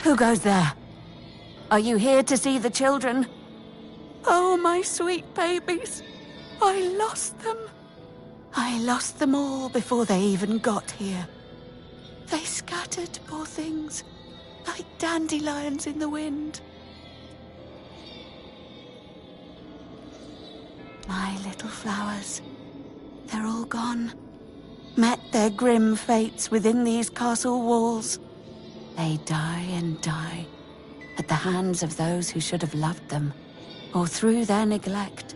Who goes there? Are you here to see the children? Oh, my sweet babies. I lost them. I lost them all before they even got here. They scattered, poor things, like dandelions in the wind. My little flowers, they're all gone. Met their grim fates within these castle walls. They die and die at the hands of those who should have loved them, or through their neglect.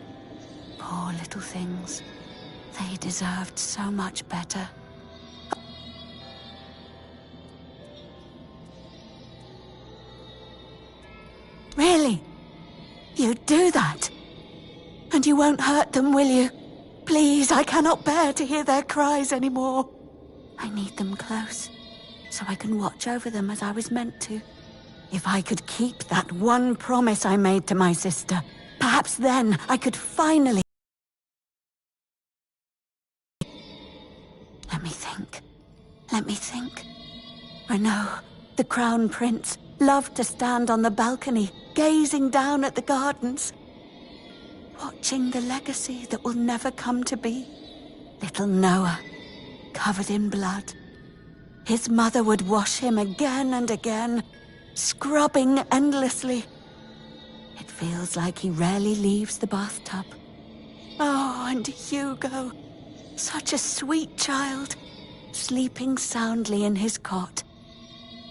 Poor little things. They deserved so much better. Really? You'd do that? And you won't hurt them, will you? Please, I cannot bear to hear their cries anymore. I need them close, so I can watch over them as I was meant to. If I could keep that one promise I made to my sister, perhaps then I could finally... Let me think. I know, the Crown Prince loved to stand on the balcony, gazing down at the gardens, watching the legacy that will never come to be. Little Noah, covered in blood. His mother would wash him again and again, scrubbing endlessly. It feels like he rarely leaves the bathtub. Oh, and Hugo, such a sweet child, sleeping soundly in his cot,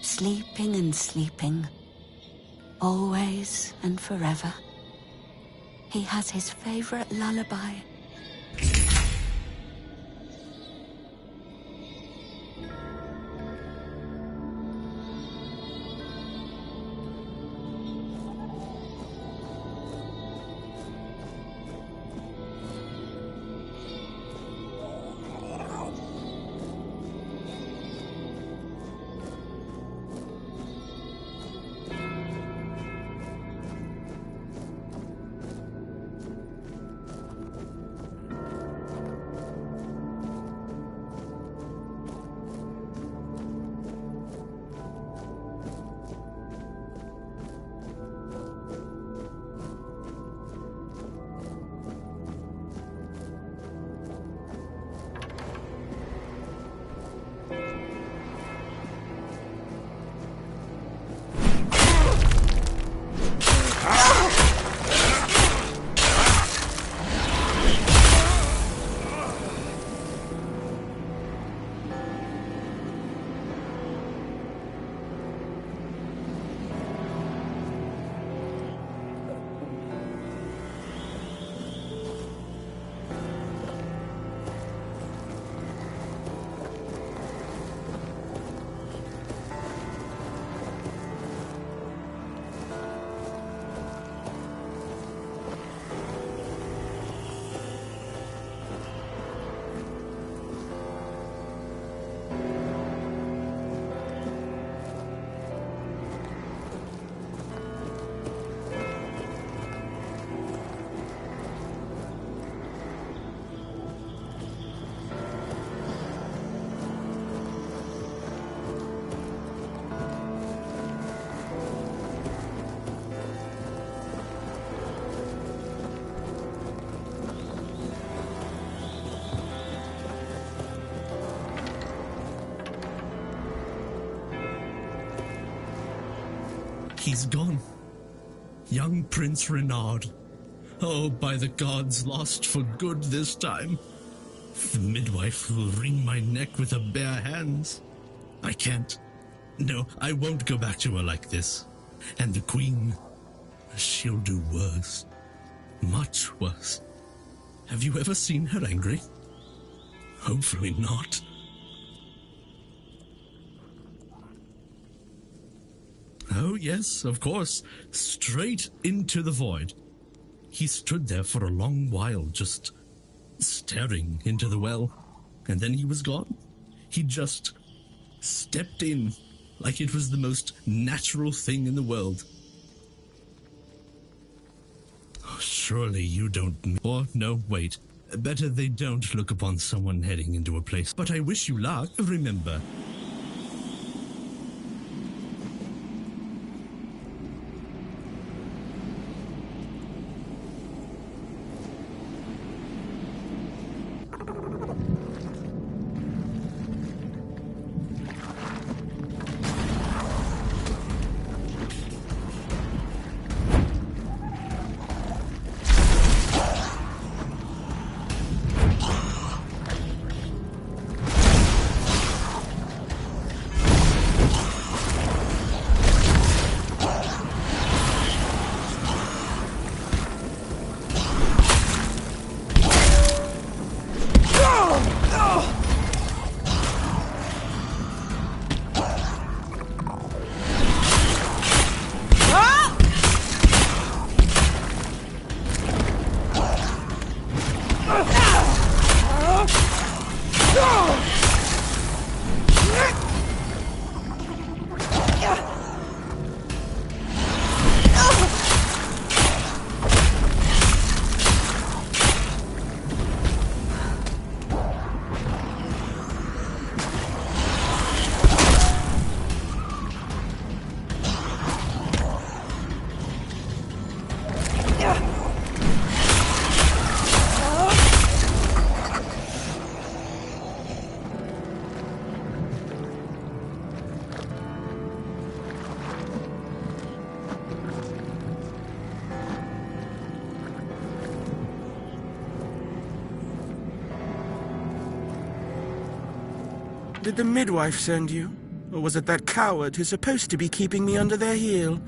sleeping and sleeping, always and forever. He has his favorite lullaby. He's gone. Young Prince Renard. Oh, by the gods, lost for good this time. The midwife will wring my neck with her bare hands. I can't. No, I won't go back to her like this. And the Queen, she'll do worse. Much worse. Have you ever seen her angry? Hopefully not. Oh, yes, of course. Straight into the void. He stood there for a long while, just staring into the well. And then he was gone. He just stepped in like it was the most natural thing in the world. Oh, surely you don't... Or, no, wait. Better they don't look upon someone heading into a place. But I wish you luck. Remember... Did the midwife send you? Or was it that coward who's supposed to be keeping me under their heel?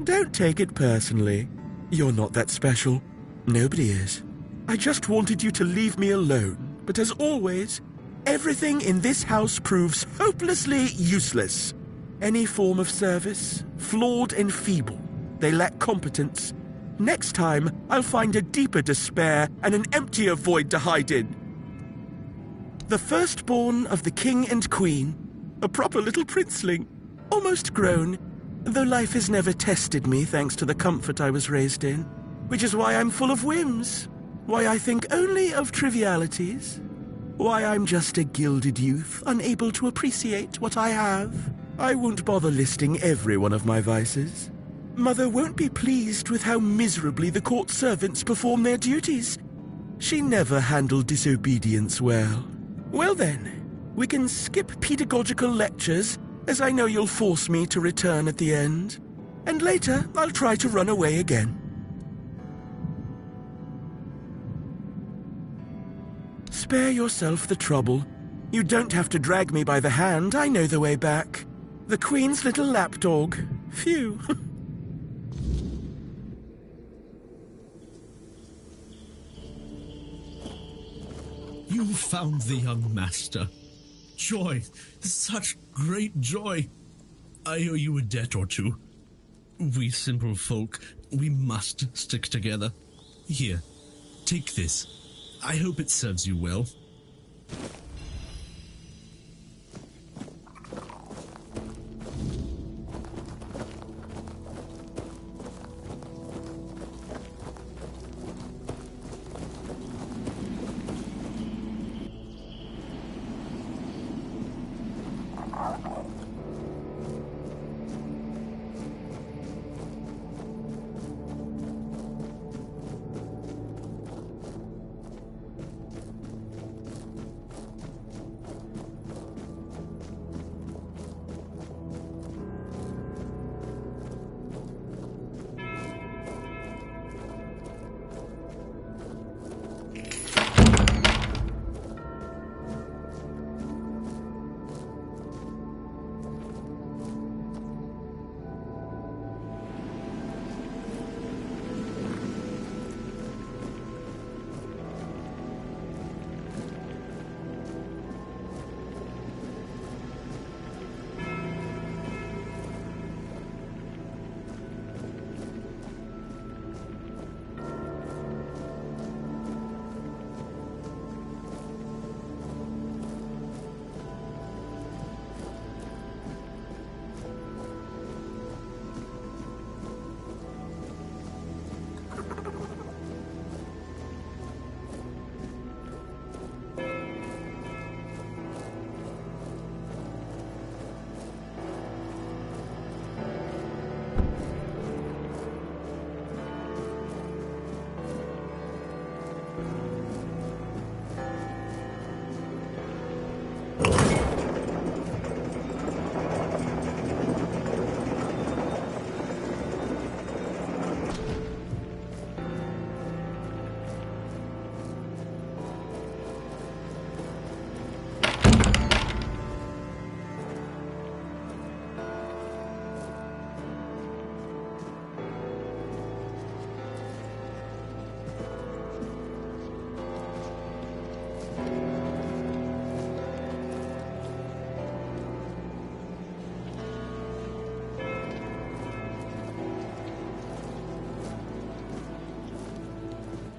Don't take it personally. You're not that special. Nobody is. I just wanted you to leave me alone. But as always, everything in this house proves hopelessly useless. Any form of service, flawed and feeble. They lack competence. Next time, I'll find a deeper despair and an emptier void to hide in. The firstborn of the king and queen, a proper little princeling, almost grown, though life has never tested me thanks to the comfort I was raised in, which is why I'm full of whims, why I think only of trivialities, why I'm just a gilded youth unable to appreciate what I have. I won't bother listing every one of my vices. Mother won't be pleased with how miserably the court servants perform their duties. She never handled disobedience well. Well then, we can skip pedagogical lectures, as I know you'll force me to return at the end. And later, I'll try to run away again. Spare yourself the trouble. You don't have to drag me by the hand, I know the way back. The Queen's little lapdog. Phew. You found the young master. Joy, such great joy. I owe you a debt or two. We simple folk, we must stick together. Here, take this. I hope it serves you well.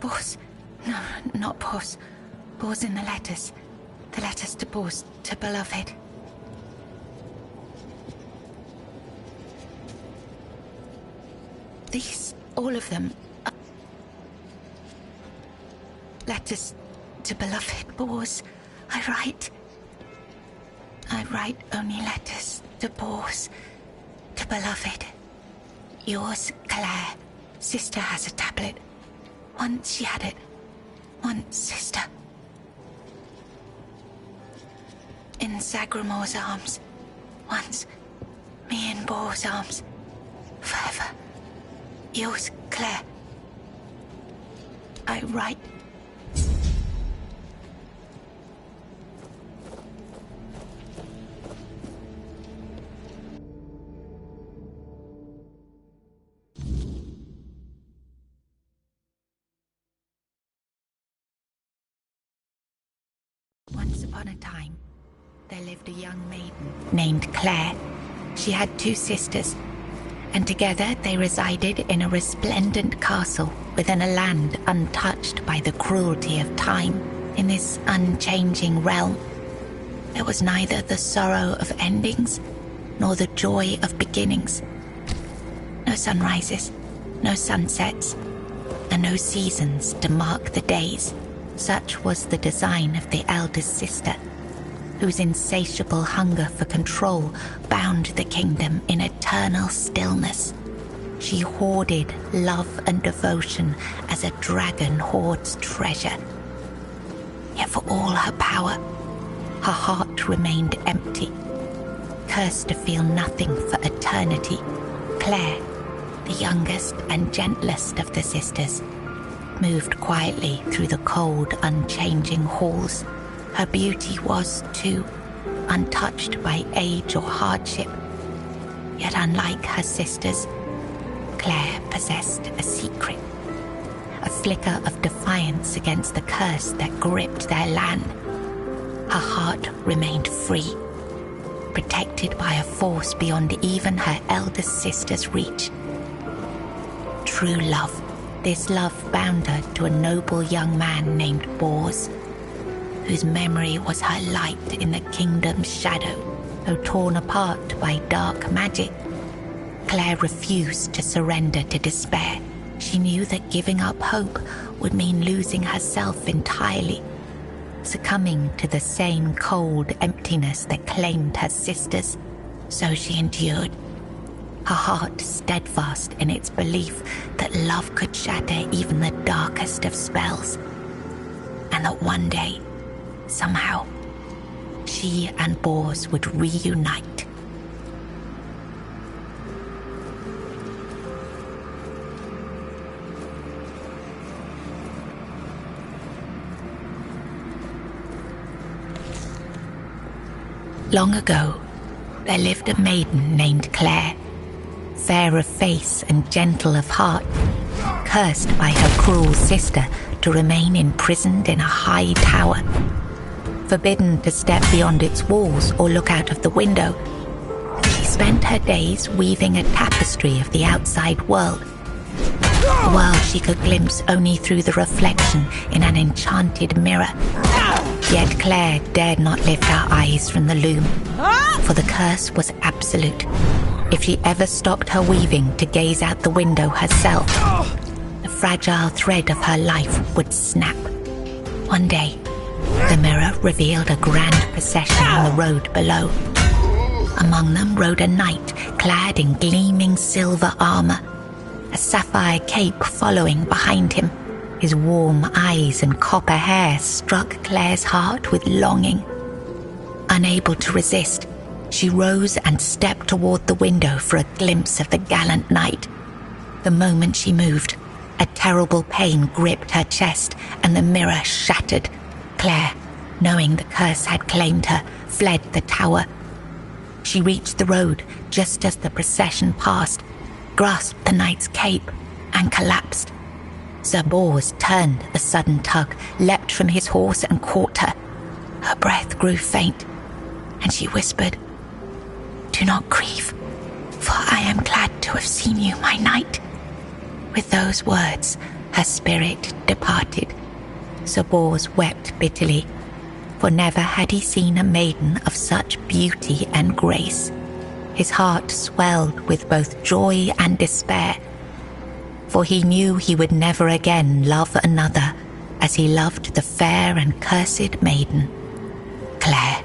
Bors. No, not Bors. Bors in the letters. The letters to Bors, to beloved. These, all of them, are letters to beloved Bors. I write only letters to Bors, to beloved. Yours, Claire. Sister has a tablet. Once she had it. Once, sister. In Zagramor's arms. Once, me in Bor's arms. Forever. Yours, Claire. I write. Once upon a time, there lived a young maiden named Claire. She had 2 sisters, and together they resided in a resplendent castle within a land untouched by the cruelty of time. In this unchanging realm, there was neither the sorrow of endings nor the joy of beginnings. No sunrises, no sunsets, and no seasons to mark the days. Such was the design of the eldest sister, whose insatiable hunger for control bound the kingdom in eternal stillness. She hoarded love and devotion as a dragon hoards treasure. Yet for all her power, her heart remained empty, cursed to feel nothing for eternity. Claire, the youngest and gentlest of the sisters, moved quietly through the cold, unchanging halls. Her beauty was, too, untouched by age or hardship. Yet unlike her sisters, Claire possessed a secret, a flicker of defiance against the curse that gripped their land. Her heart remained free, protected by a force beyond even her eldest sister's reach. True love. This love bound her to a noble young man named Bors, whose memory was her light in the kingdom's shadow. Though torn apart by dark magic, Claire refused to surrender to despair. She knew that giving up hope would mean losing herself entirely, succumbing to the same cold emptiness that claimed her sisters. So she endured, her heart steadfast in its belief that love could shatter even the darkest of spells, and that one day, somehow, she and Bors would reunite. Long ago, there lived a maiden named Claire, fair of face and gentle of heart, cursed by her cruel sister to remain imprisoned in a high tower. Forbidden to step beyond its walls or look out of the window, she spent her days weaving a tapestry of the outside world, a world she could glimpse only through the reflection in an enchanted mirror. Yet Claire dared not lift her eyes from the loom, for the curse was absolute. If she ever stopped her weaving to gaze out the window herself, the fragile thread of her life would snap. One day, the mirror revealed a grand procession on the road below. Among them rode a knight clad in gleaming silver armor, a sapphire cape following behind him. His warm eyes and copper hair struck Claire's heart with longing. Unable to resist, she rose and stepped toward the window for a glimpse of the gallant knight. The moment she moved, a terrible pain gripped her chest and the mirror shattered. Claire, knowing the curse had claimed her, fled the tower. She reached the road just as the procession passed, grasped the knight's cape, and collapsed. Sir Bors turned a sudden tug, leapt from his horse and caught her. Her breath grew faint, and she whispered, "Do not grieve, for I am glad to have seen you, my knight." With those words, Her spirit departed. Sir Bors wept bitterly, for never had he seen a maiden of such beauty and grace. His heart swelled with both joy and despair, for he knew he would never again love another as he loved the fair and cursed maiden, Claire.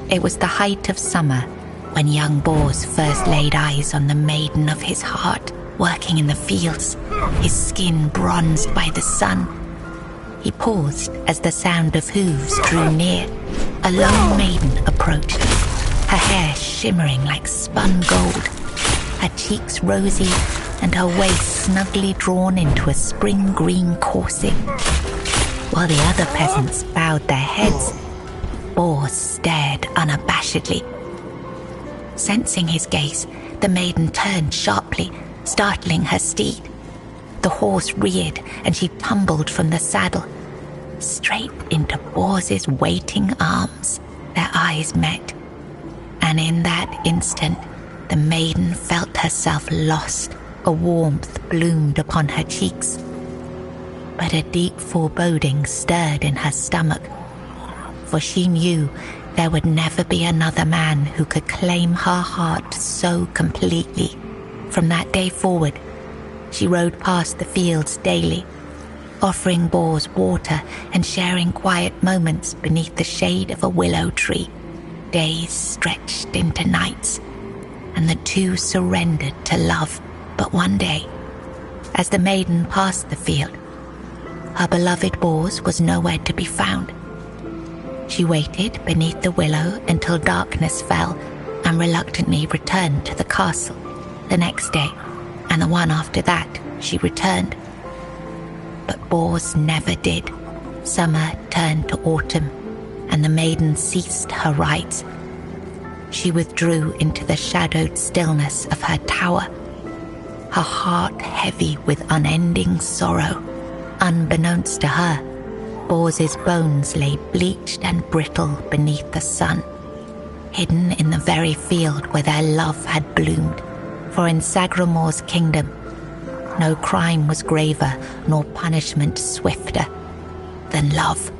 It was the height of summer when young Bors first laid eyes on the maiden of his heart, working in the fields, his skin bronzed by the sun. He paused as the sound of hooves drew near. A lone maiden approached, her hair shimmering like spun gold, her cheeks rosy and her waist snugly drawn into a spring green corset. While the other peasants bowed their heads, Bors stared unabashedly. Sensing his gaze, the maiden turned sharply, startling her steed. The horse reared and she tumbled from the saddle, straight into Bors's waiting arms. Their eyes met, and in that instant, the maiden felt herself lost. A warmth bloomed upon her cheeks, but a deep foreboding stirred in her stomach, for she knew there would never be another man who could claim her heart so completely. From that day forward, she rode past the fields daily, offering Bors water and sharing quiet moments beneath the shade of a willow tree. Days stretched into nights, and the two surrendered to love. But one day, as the maiden passed the field, her beloved Bors was nowhere to be found. She waited beneath the willow until darkness fell and reluctantly returned to the castle. The next day, and the one after that, she returned. But Bors never did. Summer turned to autumn, and the maiden ceased her rides. She withdrew into the shadowed stillness of her tower, her heart heavy with unending sorrow. Unbeknownst to her, Bors's bones lay bleached and brittle beneath the sun, hidden in the very field where their love had bloomed. For in Sagramor's kingdom, no crime was graver nor punishment swifter than love.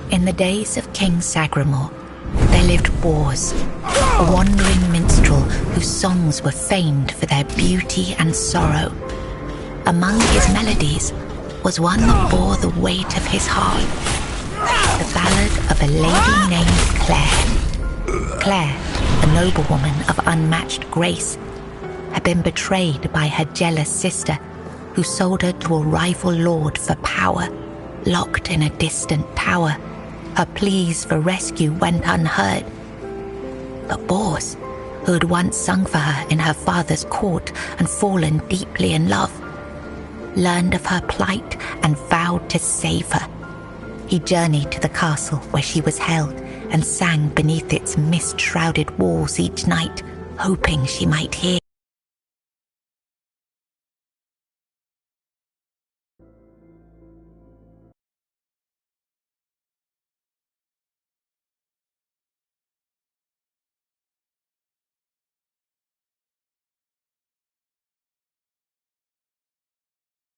In the days of King Sagramor, there lived Bors, a wandering minstrel whose songs were famed for their beauty and sorrow. Among his melodies was one that bore the weight of his heart, the ballad of a lady named Claire. Claire, a noblewoman of unmatched grace, had been betrayed by her jealous sister, who sold her to a rival lord for power. Locked in a distant tower, Her pleas for rescue went unheard. But Bors, who had once sung for her in her father's court and fallen deeply in love, learned of her plight and vowed to save her. He journeyed to the castle where she was held and sang beneath its mist-shrouded walls each night, hoping she might hear.